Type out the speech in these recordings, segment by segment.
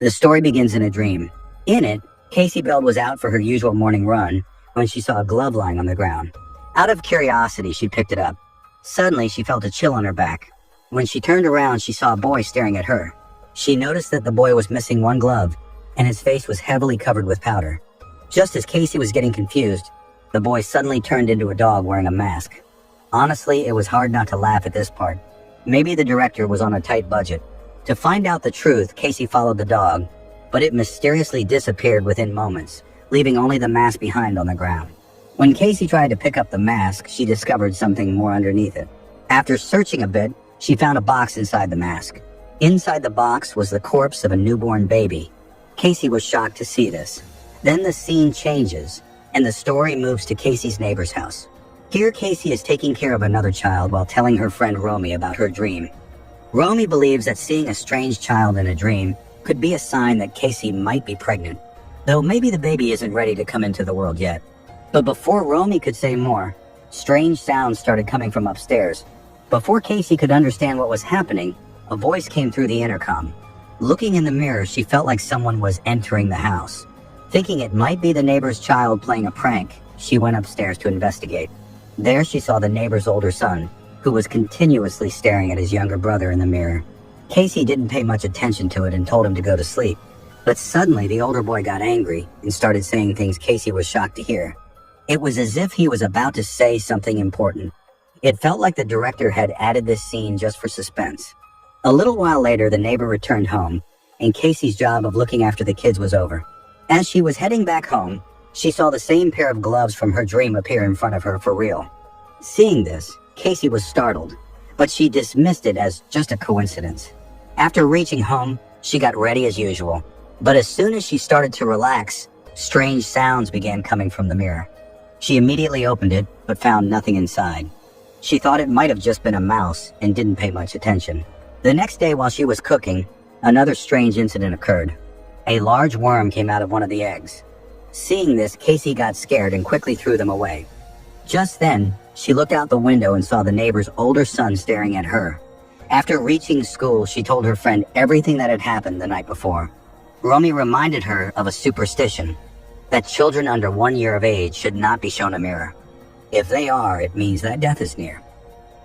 The story begins in a dream. In it, Casey Bell was out for her usual morning run when she saw a glove lying on the ground. Out of curiosity, she picked it up. Suddenly, she felt a chill on her back. When she turned around, she saw a boy staring at her. She noticed that the boy was missing one glove, and his face was heavily covered with powder. Just as Casey was getting confused, the boy suddenly turned into a dog wearing a mask. Honestly, it was hard not to laugh at this part. Maybe the director was on a tight budget. To find out the truth, Casey followed the dog, but it mysteriously disappeared within moments, leaving only the mask behind on the ground. When Casey tried to pick up the mask, she discovered something more underneath it. After searching a bit, she found a box inside the mask. Inside the box was the corpse of a newborn baby. Casey was shocked to see this. Then the scene changes, and the story moves to Casey's neighbor's house. Here, Casey is taking care of another child while telling her friend Romy about her dream. Romy believes that seeing a strange child in a dream could be a sign that Casey might be pregnant, though maybe the baby isn't ready to come into the world yet. But before Romy could say more, strange sounds started coming from upstairs. Before Casey could understand what was happening, a voice came through the intercom. Looking in the mirror, she felt like someone was entering the house. Thinking it might be the neighbor's child playing a prank, she went upstairs to investigate. There she saw the neighbor's older son, who was continuously staring at his younger brother in the mirror. Casey didn't pay much attention to it and told him to go to sleep. But suddenly the older boy got angry and started saying things Casey was shocked to hear. It was as if he was about to say something important. It felt like the director had added this scene just for suspense. A little while later, the neighbor returned home, and Casey's job of looking after the kids was over. As she was heading back home, she saw the same pair of gloves from her dream appear in front of her for real. Seeing this, Casey was startled, but she dismissed it as just a coincidence. After reaching home, she got ready as usual. But as soon as she started to relax, strange sounds began coming from the mirror. She immediately opened it, but found nothing inside. She thought it might have just been a mouse and didn't pay much attention. The next day while she was cooking, another strange incident occurred. A large worm came out of one of the eggs. Seeing this, Casey got scared and quickly threw them away. Just then, she looked out the window and saw the neighbor's older son staring at her. After reaching school, she told her friend everything that had happened the night before. Romy reminded her of a superstition, that children under 1 year of age should not be shown a mirror. If they are, it means that death is near.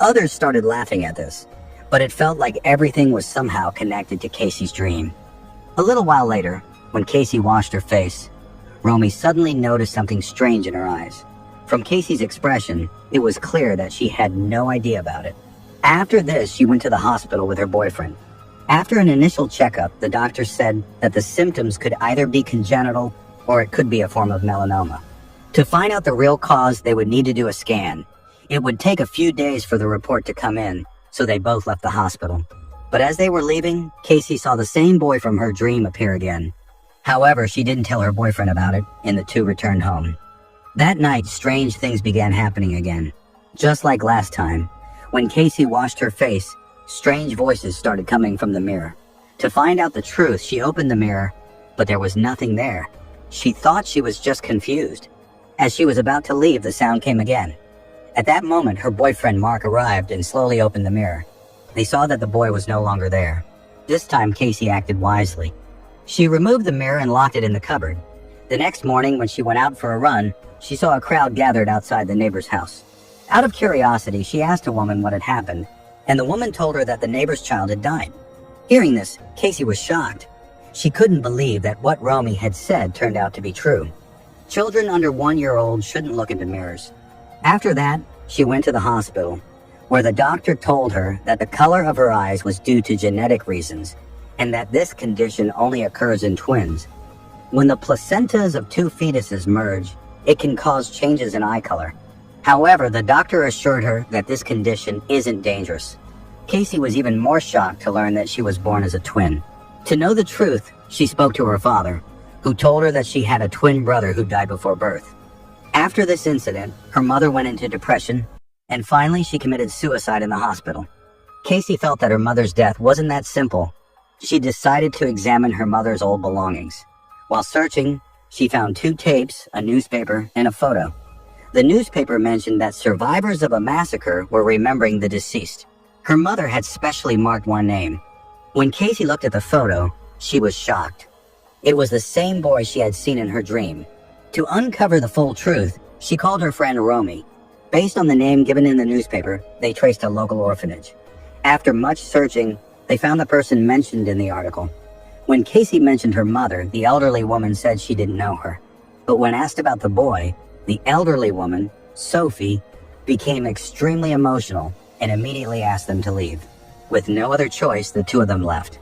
Others started laughing at this, but it felt like everything was somehow connected to Casey's dream. A little while later, when Casey washed her face, Romy suddenly noticed something strange in her eyes. From Casey's expression, it was clear that she had no idea about it. After this, she went to the hospital with her boyfriend. After an initial checkup, the doctor said that the symptoms could either be congenital or it could be a form of melanoma. To find out the real cause, they would need to do a scan. It would take a few days for the report to come in, so they both left the hospital. But as they were leaving, Casey saw the same boy from her dream appear again. However, she didn't tell her boyfriend about it, and the two returned home. That night, strange things began happening again. Just like last time, when Casey washed her face, strange voices started coming from the mirror. To find out the truth, she opened the mirror, but there was nothing there. She thought she was just confused. As she was about to leave, the sound came again. At that moment, her boyfriend Mark arrived and slowly opened the mirror. They saw that the boy was no longer there. This time, Casey acted wisely. She removed the mirror and locked it in the cupboard. The next morning, when she went out for a run, she saw a crowd gathered outside the neighbor's house. Out of curiosity, she asked a woman what had happened, and the woman told her that the neighbor's child had died. Hearing this, Casey was shocked. She couldn't believe that what Romy had said turned out to be true. Children under 1 year old shouldn't look into mirrors. After that, she went to the hospital, where the doctor told her that the color of her eyes was due to genetic reasons, and that this condition only occurs in twins. When the placentas of two fetuses merge, it can cause changes in eye color. However, the doctor assured her that this condition isn't dangerous. Casey was even more shocked to learn that she was born as a twin. To know the truth, she spoke to her father, who told her that she had a twin brother who died before birth. After this incident, her mother went into depression, and finally she committed suicide in the hospital. Casey felt that her mother's death wasn't that simple. She decided to examine her mother's old belongings. While searching, she found 2 tapes, a newspaper, and a photo. The newspaper mentioned that survivors of a massacre were remembering the deceased. Her mother had specially marked one name. When Casey looked at the photo, She was shocked. It was the same boy she had seen in her dream. To uncover the full truth, she called her friend Romy. Based on the name given in the newspaper, they traced a local orphanage. After much searching, they found the person mentioned in the article. When Casey mentioned her mother, the elderly woman said she didn't know her. But when asked about the boy, the elderly woman, Sophie, became extremely emotional and immediately asked them to leave. With no other choice, the two of them left.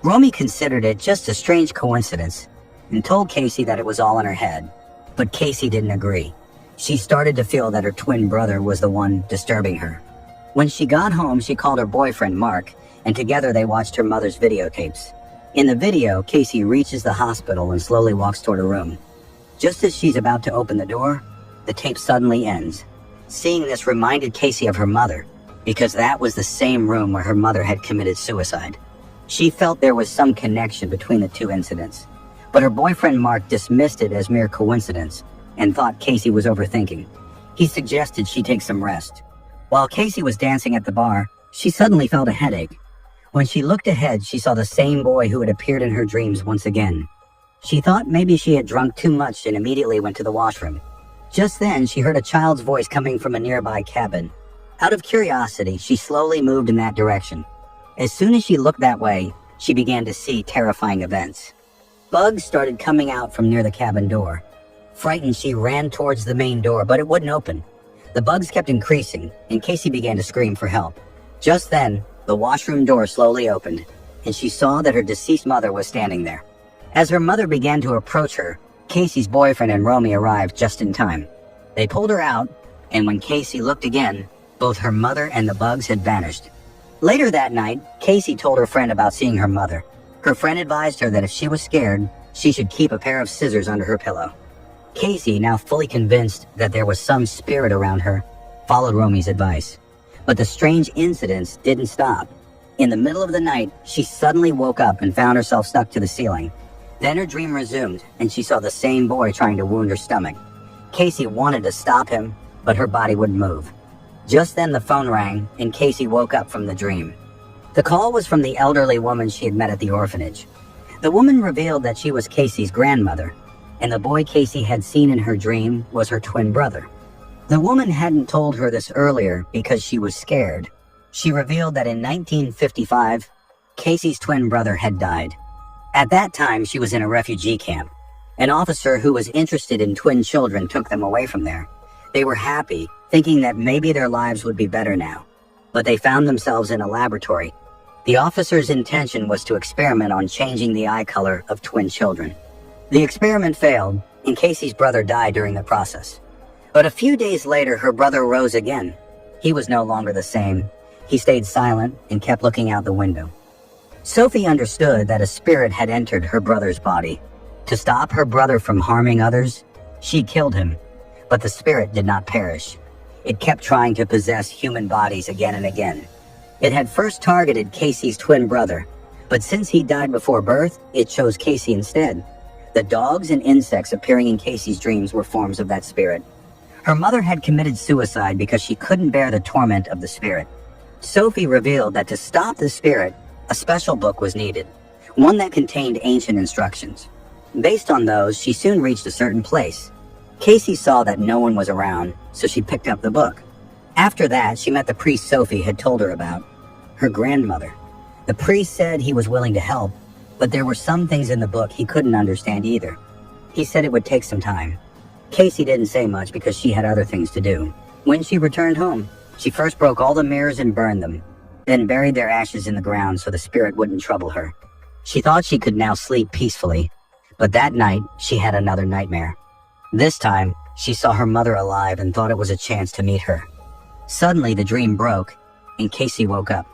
Romy considered it just a strange coincidence and told Casey that it was all in her head. But Casey didn't agree. She started to feel that her twin brother was the one disturbing her. When she got home, she called her boyfriend Mark, and together they watched her mother's videotapes. In the video, Casey reaches the hospital and slowly walks toward her room. Just as she's about to open the door, the tape suddenly ends. Seeing this reminded Casey of her mother, because that was the same room where her mother had committed suicide. She felt there was some connection between the two incidents, but her boyfriend Mark dismissed it as mere coincidence and thought Casey was overthinking. He suggested she take some rest. While Casey was dancing at the bar, she suddenly felt a headache. When she looked ahead, she saw the same boy who had appeared in her dreams once again. She thought maybe she had drunk too much and immediately went to the washroom. Just then, she heard a child's voice coming from a nearby cabin. Out of curiosity, she slowly moved in that direction. As soon as she looked that way, she began to see terrifying events. Bugs started coming out from near the cabin door. Frightened, she ran towards the main door, but it wouldn't open. The bugs kept increasing, and Casey began to scream for help. Just then, the washroom door slowly opened, and she saw that her deceased mother was standing there. As her mother began to approach her, Casey's boyfriend and Romy arrived just in time. They pulled her out, and when Casey looked again, both her mother and the bugs had vanished. Later that night, Casey told her friend about seeing her mother. Her friend advised her that if she was scared, she should keep a pair of scissors under her pillow. Casey, now fully convinced that there was some spirit around her, followed Romy's advice. But the strange incidents didn't stop. In the middle of the night, she suddenly woke up and found herself stuck to the ceiling. Then her dream resumed, and she saw the same boy trying to wound her stomach. Casey wanted to stop him, but her body wouldn't move. Just then the phone rang, and Casey woke up from the dream. The call was from the elderly woman she had met at the orphanage. The woman revealed that she was Casey's grandmother, and the boy Casey had seen in her dream was her twin brother. The woman hadn't told her this earlier because she was scared. She revealed that in 1955, Casey's twin brother had died. At that time, she was in a refugee camp. An officer who was interested in twin children took them away from there. They were happy, thinking that maybe their lives would be better now. But they found themselves in a laboratory. The officer's intention was to experiment on changing the eye color of twin children. The experiment failed, and Casey's brother died during the process. But a few days later, her brother rose again. He was no longer the same. He stayed silent and kept looking out the window. Sophie understood that a spirit had entered her brother's body. To stop her brother from harming others, she killed him, but the spirit did not perish. It kept trying to possess human bodies again and again. It had first targeted Casey's twin brother, but since he died before birth, it chose Casey instead. The dogs and insects appearing in Casey's dreams were forms of that spirit. Her mother had committed suicide because she couldn't bear the torment of the spirit. Sophie revealed that to stop the spirit, a special book was needed, one that contained ancient instructions. Based on those, she soon reached a certain place. Casey saw that no one was around, so she picked up the book. After that, she met the priest Sophie had told her about, her grandmother. The priest said he was willing to help, but there were some things in the book he couldn't understand either. He said it would take some time. Casey didn't say much because she had other things to do. When she returned home, she first broke all the mirrors and burned them, then buried their ashes in the ground so the spirit wouldn't trouble her. She thought she could now sleep peacefully, but that night she had another nightmare. This time, she saw her mother alive and thought it was a chance to meet her. Suddenly, the dream broke, and Casey woke up.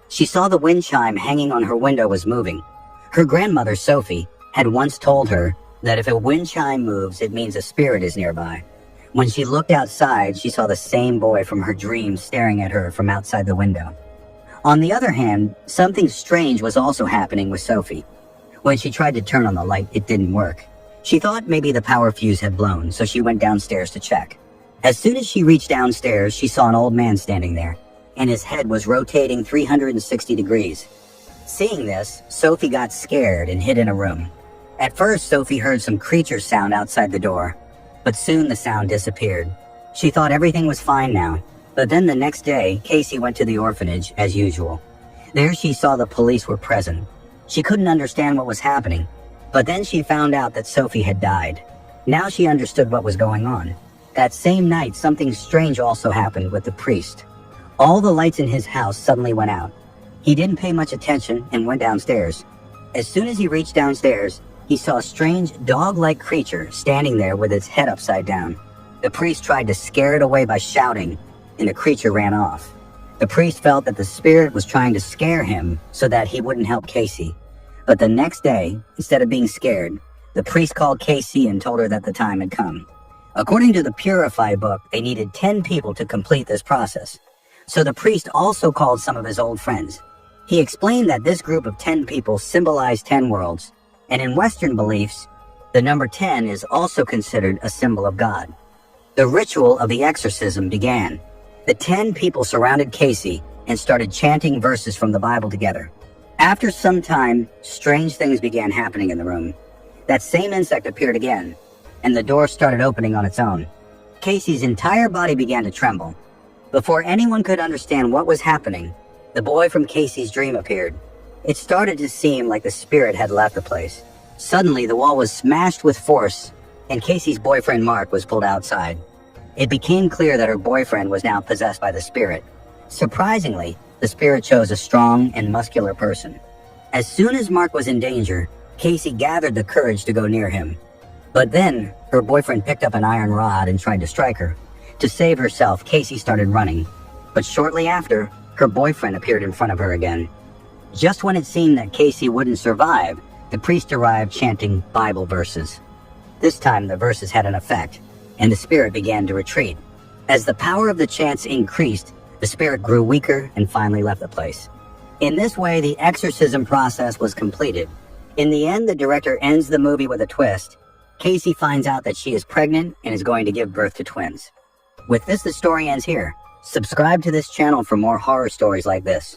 She saw the wind chime hanging on her window was moving. Her grandmother, Sophie, had once told her that if a wind chime moves, it means a spirit is nearby. When she looked outside, she saw the same boy from her dreams staring at her from outside the window. On the other hand, something strange was also happening with Sophie. When she tried to turn on the light, it didn't work. She thought maybe the power fuse had blown, so she went downstairs to check. As soon as she reached downstairs, she saw an old man standing there, and his head was rotating 360 degrees. Seeing this, Sophie got scared and hid in a room. At first, Sophie heard some creature sound outside the door, but soon the sound disappeared. She thought everything was fine now, but then the next day, Casey went to the orphanage as usual. There she saw the police were present. She couldn't understand what was happening, but then she found out that Sophie had died. Now she understood what was going on. That same night, something strange also happened with the priest. All the lights in his house suddenly went out. He didn't pay much attention and went downstairs. As soon as he reached downstairs, he saw a strange dog-like creature standing there with its head upside down. The priest tried to scare it away by shouting, and the creature ran off. The priest felt that the spirit was trying to scare him so that he wouldn't help Casey. But the next day, instead of being scared, the priest called Casey and told her that the time had come. According to the Purify book, they needed 10 people to complete this process. So the priest also called some of his old friends. He explained that this group of 10 people symbolized 10 worlds, and in Western beliefs, the number 10 is also considered a symbol of God. The ritual of the exorcism began. The 10 people surrounded Casey and started chanting verses from the Bible together. After some time, strange things began happening in the room. That same insect appeared again, and the door started opening on its own. Casey's entire body began to tremble. Before anyone could understand what was happening, the boy from Casey's dream appeared. It started to seem like the spirit had left the place. Suddenly, the wall was smashed with force, and Casey's boyfriend Mark was pulled outside. It became clear that her boyfriend was now possessed by the spirit. Surprisingly, the spirit chose a strong and muscular person. As soon as Mark was in danger, Casey gathered the courage to go near him. But then, her boyfriend picked up an iron rod and tried to strike her. To save herself, Casey started running. But shortly after, her boyfriend appeared in front of her again. Just when it seemed that Casey wouldn't survive, the priest arrived chanting Bible verses. This time, the verses had an effect, and the spirit began to retreat. As the power of the chants increased, the spirit grew weaker and finally left the place. In this way, the exorcism process was completed. In the end, the director ends the movie with a twist. Casey finds out that she is pregnant and is going to give birth to twins. With this, the story ends here. Subscribe to this channel for more horror stories like this.